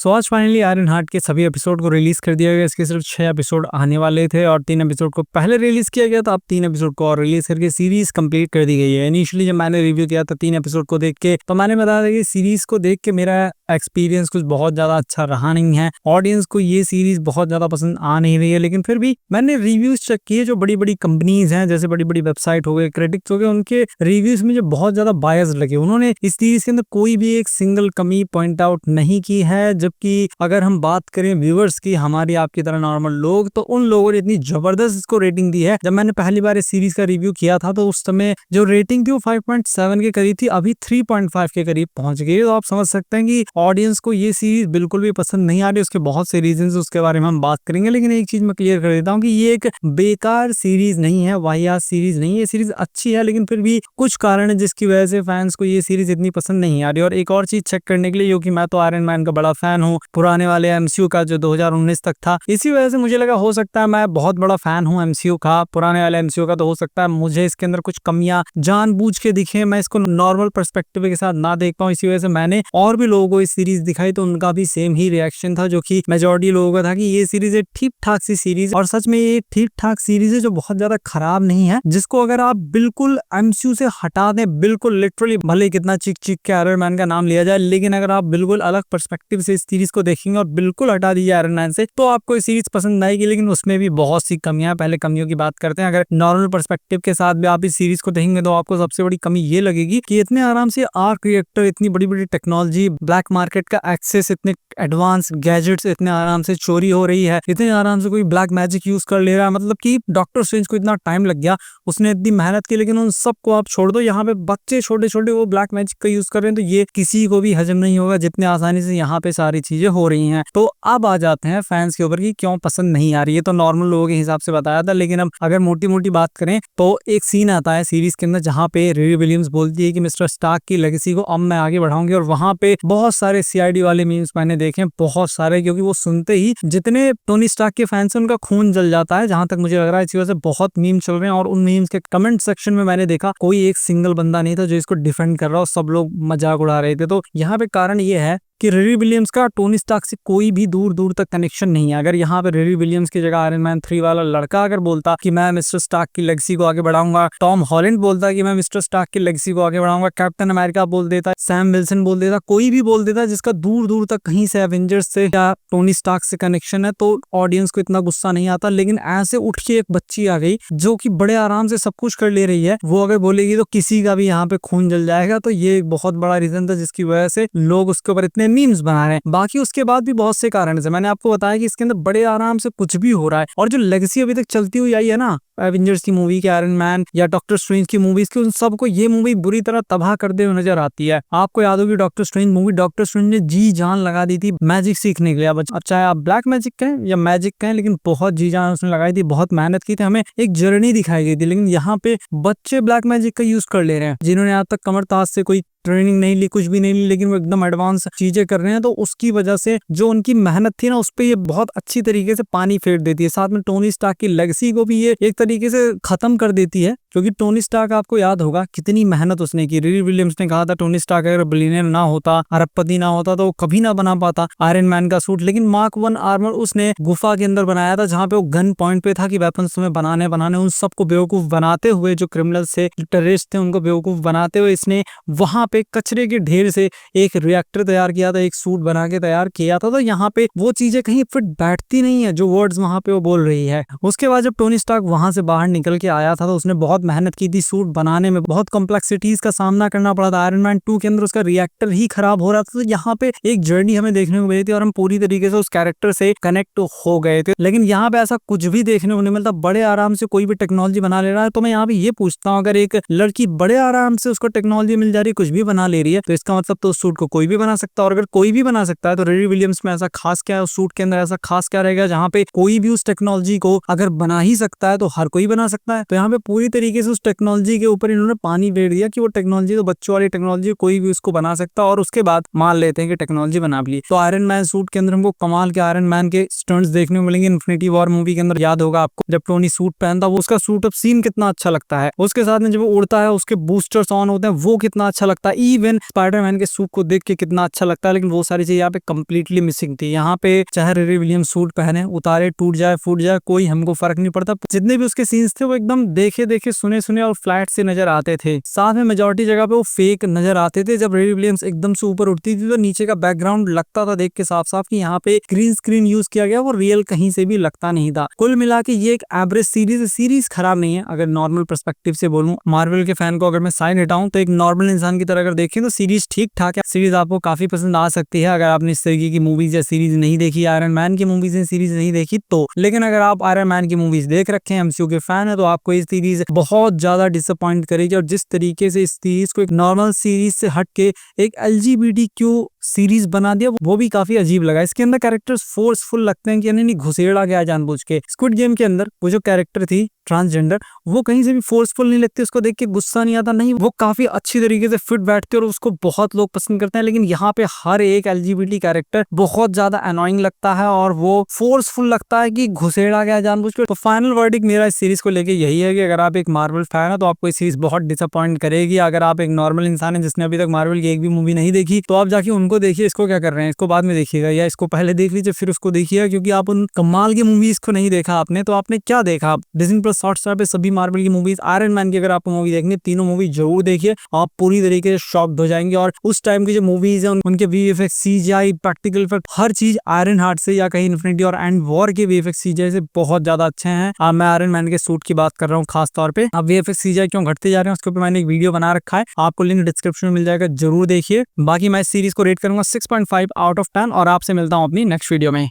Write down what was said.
सो आज finally iron heart के सभी एपिसोड को रिलीज कर दिया गया। इसके सिर्फ 6 एपिसोड आने वाले थे और 3 एपिसोड को पहले रिलीज किया गया था। अब 3 एपिसोड को और रिलीज करके सीरीज कंप्लीट कर दी गई है। इनिशियली जब मैंने रिव्यू किया था 3 एपिसोड को देख के, तो मैंने बताया था कि सीरीज को देख के मेरा एक्सपीरियंस कुछ बहुत ज्यादा अच्छा रहा नहीं है। ऑडियंस को ये सीरीज बहुत ज्यादा पसंद आ नहीं रही है। लेकिन फिर भी मैंने रिव्यूज चेक किए, जो बड़ी बड़ी कंपनीज हैं, जैसे बड़ी बड़ी वेबसाइट हो गए, क्रिटिक्स हो गए, उनके रिव्यूज मुझे बहुत ज्यादा बायस लगे। उन्होंने इस सीरीज के अंदर कोई भी एक सिंगल कमी पॉइंट आउट नहीं की है। जबकि अगर हम बात करें व्यूअर्स की, हमारी आपकी तरह नॉर्मल लोग, तो उन लोगों ने इतनी जबरदस्त इसको रेटिंग दी है। जब मैंने पहली बार इस सीरीज का रिव्यू किया था तो उस समय जो रेटिंग थी वो 5.7 के करीब थी, अभी 3.5 के करीब पहुंच गई। तो आप समझ सकते हैं कि ऑडियंस को ये सीरीज बिल्कुल भी पसंद नहीं आ रही। उसके बहुत से रीजंस, उसके बारे में हम बात करेंगे। लेकिन एक चीज मैं क्लियर कर देता हूँ कि ये एक बेकार सीरीज नहीं है, वाहियात सीरीज नहीं है। ये सीरीज अच्छी है, लेकिन फिर भी कुछ कारण है जिसकी वजह से फैंस को ये सीरीज इतनी पसंद नहीं आ रही। और एक और चीज चेक करने के लिए, क्योंकि मैं तो आयरन मैन का बड़ा फैन हूँ, पुराने वाले एमसीयू का जो 2019 तक था, इसी वजह से मुझे लगा हो सकता है मैं बहुत बड़ा फैन हूँ एमसीयू का, पुराने वाले एमसीयू का, तो हो सकता है मुझे इसके अंदर कुछ कमियां जानबूझ के दिखे, मैं इसको नॉर्मल पर्सपेक्टिव के साथ ना देख पाऊँ। इसी वजह से मैंने और भी लोगों को इस सीरीज दिखाई तो उनका भी सेम ही रिएक्शन था, जो कि मेजॉरिटी लोगों का था कि ये सीरीज एक ठीक ठाक सी सीरीज। और सच में ये ठीक ठाक सीरीज है जो बहुत ज्यादा खराब नहीं है, जिसको अगर आप बिल्कुल एमसीयू से हटा दें, बिल्कुल लिटरली, भले कितना चिक चिक के आयरन मैन का नाम लिया जाए, लेकिन अगर आप बिल्कुल अलग पर्सपेक्टिव से इस सीरीज को देखेंगे और बिल्कुल हटा दीजिए आयरन मैन से, तो आपको इस सीरीज पसंद आएगी। लेकिन उसमें भी बहुत सी कमियां। पहले कमियों की बात करते हैं। अगर नॉर्मल पर्सपेक्टिव के साथ भी आप इस सीरीज को देखेंगे तो आपको सबसे बड़ी कमी ये लगेगी कि इतने आराम से आर्क रिएक्टर, इतनी बड़ी बड़ी टेक्नोलॉजी, ब्लैक मार्केट का एक्सेस, इतने एडवांस गैजेट्स इतने आराम से चोरी हो रही है, इतने आराम से कोई ब्लैक मैजिक यूज कर ले रहा है। मतलब कि डॉक्टर स्ट्रेंज को इतना टाइम लग गया, उसने इतनी मेहनत की, लेकिन उन सबको आप छोड़ दो। यहाँ पे बच्चे छोटे छोटे वो ब्लैक मैजिक का यूज कर रहे हैं, तो ये किसी को भी हजम नहीं होगा जितने आसानी से यहाँ पे सारी चीजें हो रही हैं। तो अब आ जाते हैं फैंस के ऊपर कि क्यों पसंद नहीं आ रही है। तो नॉर्मल लोगों के हिसाब से बताया था, लेकिन अब अगर मोटी मोटी बात करें तो एक सीन आता है सीरीज के अंदर जहाँ पे रिरी विलियम्स बोलती है कि मिस्टर स्टार्क की लेगेसी को अब मैं आगे बढ़ाऊंगी। और वहां पे बहुत सारे सीआईडी वाले मीम्स मैंने देखे, बहुत सारे, क्योंकि वो सुनते ही जितने टोनी स्टार्क के फैंस हैं उनका खून जल जाता है। जहां तक मुझे लग रहा है इसी वजह से बहुत मीम चल रहे हैं। और उन मीम्स के कमेंट सेक्शन में मैंने देखा कोई एक सिंगल बंदा नहीं था जो इसको डिफेंड कर रहा हो, सब लोग मजाक उड़ा रहे थे। तो यहाँ पे कारण ये है कि रिरी विलियम्स का टोनी स्टार्क से कोई भी दूर दूर तक कनेक्शन नहीं है। अगर यहाँ पे रिरी विलियम्स की जगह आयरन मैन 3 वाला लड़का अगर बोलता कि मैं मिस्टर स्टार्क की लेगेसी को आगे बढ़ाऊंगा, टॉम हॉलैंड बोलता कि मैं मिस्टर स्टार्क की लेगेसी को आगे बढ़ाऊंगा, कैप्टन अमेरिका बोल देता, सैम विल्सन बोल देता, कोई भी बोल देता जिसका दूर दूर तक कहीं से एवेंजर्स से या टोनी स्टार्क से कनेक्शन है, तो ऑडियंस को इतना गुस्सा नहीं आता। लेकिन ऐसे उठ के एक बच्ची आ गई जो कि बड़े आराम से सब कुछ कर ले रही है, वो अगर बोलेगी तो किसी का भी यहाँ पे खून जल जाएगा। तो ये एक बहुत बड़ा रीजन था जिसकी वजह से लोग उसके ऊपर इतने मीम्स बना रहे हैं। बाकी उसके बाद भी बहुत से कारण है। मैंने आपको बताया कि इसके अंदर बड़े आराम से कुछ भी हो रहा है। और जो लेगेसी अभी तक चलती हुई आई है ना, एवेंजर्स की मूवी के, आयरन मैन या डॉक्टर स्ट्रेंज की मूवीज की, उन सबको ये मूवी बुरी तरह तबाह करते हुए नजर आती है। आपको याद होगी doctor strange movie, doctor strange ने जी जान लगा दी थी मैजिक सीखने के लिए। अब चाहे आप ब्लैक मैजिक कहें या मैजिक कहें, लेकिन बहुत जी जान उसने लगाई थी, बहुत मेहनत की थी, हमें एक जर्नी दिखाई गई थी। लेकिन यहाँ पे बच्चे ब्लैक मैजिक का यूज कर ले रहे हैं, जिन्होंने आज तक कमर ताज से कोई ट्रेनिंग नहीं ली, कुछ भी नहीं ली, लेकिन वो एकदम एडवांस चीजें कर रहे हैं। तो उसकी वजह से जो उनकी मेहनत थी ना, उस पे ये बहुत अच्छी तरीके से पानी फेर देती है। साथ में टोनी स्टार्क की लेगेसी को भी ये एक तरीके से खत्म कर देती है, क्योंकि टोनी स्टार्क, आपको याद होगा कितनी मेहनत उसने की। रिरी विलियम्स ने कहा था टोनी स्टार्क अगर बिलियनर ना होता, अरबपति ना होता, तो वो कभी ना बना पाता आयरन मैन का सूट। लेकिन मार्क 1 आर्मर उसने गुफा के अंदर बनाया था, जहां पे वो गन पॉइंट पे था कि वेपन्स तुम्हें बनाने उन सबको बेवकूफ बनाते हुए, जो क्रिमिनल थे, जो टेररिस्ट थे, उनको बेवकूफ बनाते हुए इसने वहां पे कचरे के ढेर से एक रिएक्टर तैयार किया था, एक सूट बना के तैयार किया था। तो यहाँ पे वो चीजें कहीं फिट बैठती नहीं है जो वर्ड्स वहां पे वो बोल रही है। उसके बाद जब टोनी स्टार्क वहां से बाहर निकल के आया था तो उसने बहुत मेहनत की थी सूट बनाने में, बहुत कॉम्प्लेक्सिटीज का सामना करना पड़ा था। आयरन मैन 2 के अंदर उसका रिएक्टर ही खराब हो रहा था। तो यहाँ पे एक जर्नी हमें देखने को मिली थी और हम पूरी तरीके से उस कैरेक्टर से कनेक्ट हो गए थे। लेकिन यहाँ पे ऐसा कुछ भी देखने को नहीं मिलता, बड़े आराम से कोई भी टेक्नोलॉजी बना ले रहा है। तो मैं यहाँ पे ये पूछता हूँ, अगर एक लड़की बड़े आराम से उसको टेक्नोलॉजी मिल जा रही है, कुछ भी बना ले रही है, तो इसका मतलब तो उस सूट को कोई भी बना सकता है। और अगर कोई भी बना सकता है तो रिरी विलियम्स में ऐसा खास क्या है, उस सूट के अंदर ऐसा खास क्या रहेगा जहाँ पे कोई भी उस टेक्नोलॉजी को अगर बना ही सकता है तो हर कोई बना सकता है। तो यहाँ पे पूरी तरीके से उस टेक्नोलॉजी के ऊपर इन्होंने पानी फेर दिया कि वो टेक्नोलॉजी तो बच्चों वाली टेक्नोलॉजी, कोई भी उसको बना सकता है। और उसके बाद मान लेते हैं कि टेक्नोलॉजी बना ली, तो आयरन मैन सूट के अंदर हमको कमाल के आयरन मैन के स्टंट्स देखने को मिलेंगे। इन्फिनिटी वॉर मूवी के अंदर याद होगा आपको, जब टोनी सूट पहनता है, उसका सूट अप सीन कितना अच्छा लगता है। उसके साथ में जब वो उड़ता है, उसके बूस्टर्स ऑन होते हैं, वो कितना अच्छा लगता है। इवन स्पाइडरमैन के सूट को देख के कितना अच्छा लगता है, लेकिन वो सारी चीज यहाँ पे कंप्लीटली मिसिंग थी। यहाँ पे चाहे रिरी विलियम्स सूट पहने, उतारे, टूट जाए, फूट जाए, कोई हमको फर्क नहीं पड़ता। जितने भी उसके सीन्स थे वो एकदम देखे देखे सुने सुने और फ्लैट से नजर आते थे। साथ में मेजॉरिटी जगह पे वो फेक नजर आते थे। जब रिरी विलियम्स एकदम से ऊपर उठती थी तो नीचे का बैकग्राउंड लगता था देख के साफ साफ कि यहाँ पे ग्रीन स्क्रीन यूज किया गया, वो रियल कहीं से भी लगता नहीं था। कुल मिला के ये एक एवरेज सीरीज खराब नहीं है। अगर नॉर्मल पर्सपेक्टिव से बोलूं, मार्वल के फैन को अगर मैं साइड हटाऊं तो एक नॉर्मल इंसान की तरह अगर देखें तो सीरीज ठीक ठाक है। सीरीज आपको काफी पसंद आ सकती है अगर आपने इस तरीके की मूवीज या सीरीज नहीं देखी, आयरन मैन की मूवीज या सीरीज नहीं देखी तो। लेकिन अगर आप आयरन मैन की मूवीज देख रखे हैं, एमसीयू के फैन है, तो आपको इस सीरीज बहुत ज्यादा डिसअपॉइंट करेगी। और जिस तरीके से इस सीरीज को एक नॉर्मल सीरीज से हट के एक LGBTQ सीरीज बना दिया, वो भी काफी अजीब लगा। इसके अंदर कैरेक्टर्स फोर्सफुल लगते हैं कि नहीं घुसेड़ा गया जानबूझ के। स्क्विड गेम के अंदर वो जो कैरेक्टर थी ट्रांसजेंडर, वो कहीं से भी फोर्सफुल नहीं लगती, उसको देख के गुस्सा नहीं आता, नहीं वो काफी अच्छी तरीके से फिट बैठते और उसको बहुत लोग पसंद करते हैं। लेकिन यहाँ पे हर एक LGBT कैरेक्टर बहुत ज्यादा अनोइंग लगता है और वो फोर्सफुल लगता है कि घुसेड़ा गया जानबूझ के। तो फाइनल वर्डिक्ट मेरा इस सीरीज को लेके यही है कि अगर आप एक मार्वल फैन है तो आपको इस सीरीज बहुत डिसअपॉइंट करेगी। अगर आप एक नॉर्मल इंसान है जिसने अभी तक मार्वल की एक भी मूवी नहीं देखी तो आप जाके उनको देखिए, इसको क्या कर रहे हैं, इसको बाद में देखिएगा या इसको पहले देख लीजिए फिर उसको देखिएगा। क्योंकि आप उन कमाल की मूवीज को नहीं देखा आपने, तो आपने क्या देखा। डिज्नी प्लस हॉटस्टार पे सभी मार्वल की मूवीज, आयरन मैन की अगर आपको मूवी देखनी, तीनों मूवी जरूर देखिए, आप पूरी तरीके से शॉक्ड हो जाएंगे। और उस टाइम की जो मूवीज है उनके VFX, CGI, प्रैक्टिकल इफेक्ट, हर चीज आयरन हार्ट से या कहीं इन्फिनिटी और एंड वॉर के VFX CGI से बहुत ज्यादा अच्छे हैं। मैं आयरन मैन के सूट की बात कर रहा हूँ खास तौर पे। अब VFX CGI क्यों घटते जा रहे हैं उसके ऊपर मैंने एक वीडियो बना रखा है, आपको लिंक डिस्क्रिप्शन में मिल जाएगा, जरूर देखिए। बाकी मैं इस सीरीज को रेट करूंगा 6.5 आउट ऑफ 10 और आपसे मिलता हूँ अपनी नेक्स्ट वीडियो में।